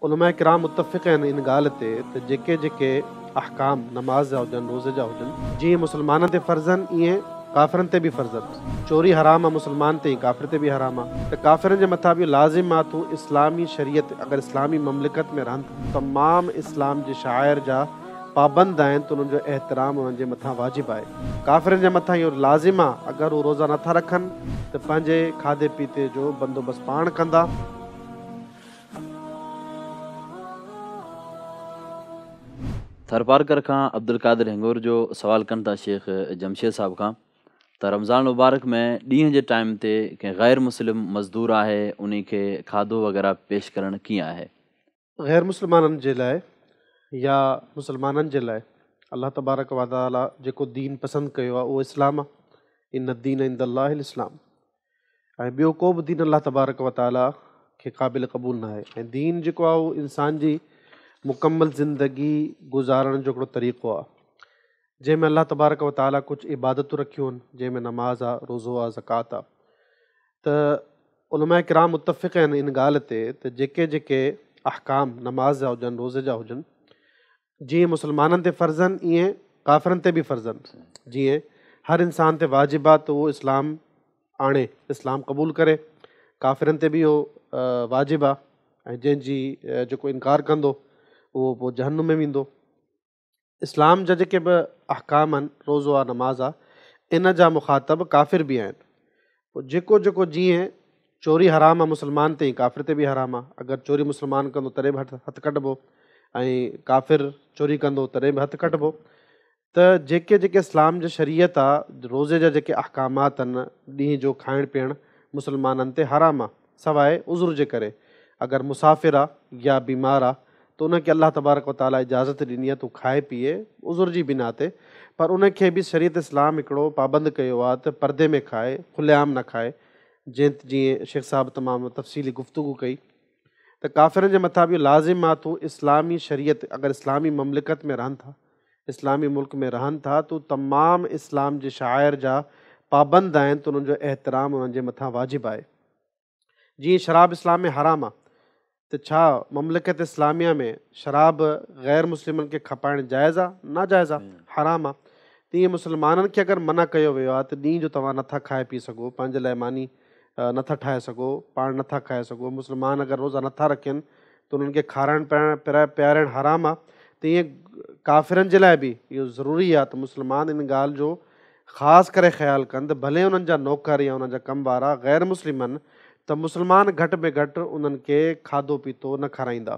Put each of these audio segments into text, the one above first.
उलमा किराम मुतफ़िक़ आहिनि इन ॻाल्हि ते त जेके जेके अहकाम नमाज़ जा हुजनि, रोज़े जा हुजनि, जीअं मुस्लमाननि ते फ़र्ज़ आहिनि ईअं काफ़िरनि ते बि फ़र्ज़ आहिनि। चोरी हराम आहे मुस्लमान ते, काफ़िर ते बि हराम आहे। त काफ़िरनि जे मथां बि लाज़िम आहे तूं इस्लामी शरीयत अगरि इस्लामी ममलिकत में रहनि तमामु इस्लाम जे शाइर जा पाबंद आहिनि त उन्हनि जो एहतराम उन्हनि जे मथां वाजिबु आहे। काफ़िरनि जे मथां इहो लाज़िम आहे अगरि उहे रोज़ा नथा रखनि त पंहिंजे खाधे पीते जो बंदोबस्तु पाण कंदा। थरपारकर खां अब्दुल कादिर हिंगोर जो सवाल कनि था शेख जमशेद साहब खां त रमज़ान मुबारक में ॾींहं जे टाइम ते कंहिं ग़ैर मुस्लिम मज़दूर आहे उन खे खाधो वग़ैरह पेश करणु कीअं आहे? ग़ैर मुस्लमाननि जे लाइ या मुस्लमाननि जे लाइ अल्लाह तबारक व तआला जेको दीन पसंदि कयो आहे उहो इस्लाम आहे। इन दीन इंदल्लाहिल इस्लाम। ऐं ॿियो को बि दीन अल्लाह तबारक व तआला खे क़ाबिल क़बूल न आहे। ऐं दीन जेको आहे उहो इंसान जी मुकमल ज़िंदगी गुज़ारण जो हिकिड़ो तरीक़ो आहे जंहिंमें अल्लाह तबारक व तआला कुझु इबादतूं रखियूं आहिनि, जंहिंमें नमाज़ आहे, रोज़ो आहे, ज़कात आहे। त उलमा किराम मुतफ़िक़ आहिनि इन ॻाल्हि ते त जेके जेके अहकाम नमाज़ जा हुजनि, रोज़े जा हुजनि, जीअं मुस्लमाननि ते फ़र्ज़ आहिनि ईअं काफ़िरनि ते बि फ़र्ज़ आहिनि। जीअं हर इंसान ते वाजिबु आहे त उहो इस्लाम आणे, इस्लाम क़बूल करे। काफ़िरनि ते बि इहो वाजिबु आहे ऐं जंहिंजी जेको इनकार कंदो उहो पोइ जहन्नुम में वेंदो। इस्लाम जा जेके बि अहकाम आहिनि, रोज़ो आहे, नमाज़ आहे, इन जा मुखातब काफ़िर बि आहिनि। पोइ जेको जेको जीअं चोरी हराम आहे मुस्लमान ते, काफ़िर ते बि हराम आहे। अगरि चोरी मुस्लमान कंदो तॾहिं बि हथु कटिबो ऐं काफ़िर चोरी कंदो तॾहिं बि हथु कटिबो। त जेके जेके इस्लाम जी शरीयत आहे, रोज़े जा जेके अहकामात आहिनि, ॾींहं जो खाइणु पीअणु मुस्लमाननि ते हराम आहे सवाइ उज़ुर जे करे। अगरि मुसाफ़िर आहे या बीमार आहे त उनखे अल्लाह तबारक व तआला इजाज़त ॾिनी आहे तूं खाए पीए उज़ुर जी बिना ते, पर उनखे बि शरीयत इस्लाम हिकिड़ो पाबंद कयो आहे त परदे में खाए, खुलेआम न खाए। जीअं शेख साहिब तमामु तफ़सीली गुफ़्तगू कई त काफ़िरनि जे मथां बि लाज़िम आहे तूं इस्लामी शरीयत अगरि इस्लामी ममलिकत में रहनि था, इस्लामी मुल्क में रहनि था, तूं तमामु इस्लाम जे शाइर जा पाबंद आहिनि त उन्हनि जो एहतराम उन्हनि जे मथां वाजिबु आहे। जीअं शराब इस्लाम में हराम आहे त छा ममलिकत इस्लामिया में शराब ग़ैर मुस्लिमनि खे खपाइणु जाइज़ आहे? नाजाइज़ आहे, हराम आहे। तीअं मुस्लमाननि खे अगरि मना कयो वियो आहे त ॾींहं जो तव्हां नथा खाए पी सघो, पंहिंजे लाइ मानी नथा ठाहे सघो, पाण नथा खाए सघो। मुस्लमान अगरि रोज़ा नथा रखनि त उन्हनि खे खाराइणु पियारणु हराम आहे। त ईअं काफ़िरनि जे लाइ बि इहो ज़रूरी आहे त मुस्लमान इन ॻाल्हि जो ख़ासि करे ख़्यालु कनि त भले उन्हनि जा नौकर या उन्हनि जा कम वारा ग़ैर मुस्लिम आहिनि त मुस्लमान घटि में घटि उन्हनि खे खाधो पीतो न खाराईंदा।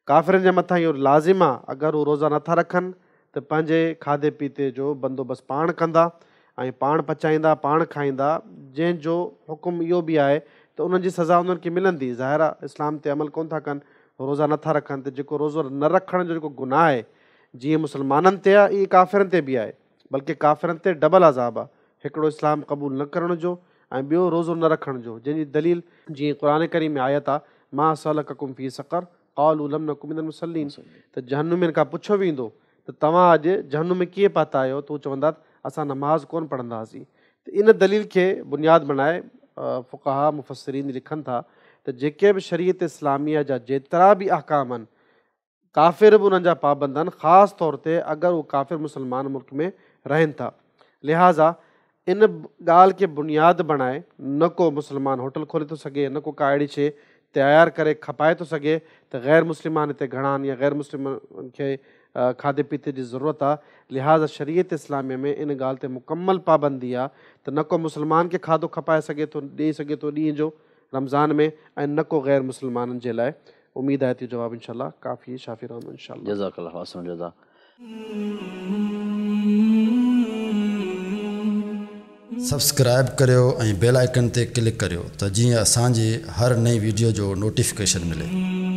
काफ़िरनि जे मथां इहो लाज़िम आहे अगरि उहे रोज़ा नथा रखनि त पंहिंजे खाधे पीते जो बंदोबस्तु पाण कंदा ऐं पाण पचाईंदा, पाण खाईंदा। जंहिंजो हुकुम इहो बि आहे त उन्हनि जी सज़ा उन्हनि खे मिलंदी। ज़ाहिर आहे इस्लाम ते अमल कोन था कनि, रोज़ा नथा रखनि, त जेको रोज़ो न रखण जो जेको गुनाह आहे जीअं मुस्लमाननि ते आहे इहे काफ़िरनि ते बि आहे, बल्कि काफ़िरनि ते डबल अज़ाब आहे। हिकिड़ो इस्लाम क़बूल न करण जो ऐं ॿियो रोज़ो न रखण जो, जंहिंजी दलील जीअं क़ुरान करीम में आयत आहे मा सलककुम फी सक़र क़ालू लम नकु मिनल मुसल्लीन। त जहन्नुम खां पुछो वेंदो त तव्हां अॼु जहन्नुम में कीअं पाता आहियो, त चवंदा असां नमाज़ कोन पढ़ंदा हुआसीं। त इन दलील खे बुनियादु बणाए फ़ुक़हा मुफ़स्सिरीन लिखनि था त जेके बि शरीयत इस्लामिया जा जेतिरा बि अहकाम आहिनि काफ़िर बि उन्हनि जा पाबंद आहिनि, ख़ासि तौर ते अगरि उहे काफ़िर मुस्लमान मुल्क में रहनि था। लिहाज़ा इन ॻाल्हि खे बुनियादु बणाए न को मुस्लमान होटल खोले थो सघे, न को का अहिड़ी शइ तयारु करे खपाए थो सघे त ग़ैर मुस्लिमान हिते घणा आहिनि या ग़ैर मुस्लिमनि खे खाधे पीते जी ज़रूरत आहे। लिहाज़ा शरीयत इस्लामिया में इन ॻाल्हि ते मुकमल पाबंदी आहे त न को मुस्लमान खे खाधो खपाए सघे थो, ॾेई सघे थो ॾींहं जो रमज़ान में, ऐं न को ग़ैर मुस्लमाननि जे लाइ। उमेदु आहे त जवाबु इंशाअल्लाह काफ़ी शाफ़ी रहंदो इंशाअल्लाह। जज़ाकल्लाह हसन जज़ा। सब्सक्राइब करियो ऐं बेल आइकन ते क्लिक करियो त जीअं असांजी हर नई वीडियो जो नोटिफिकेशन मिले।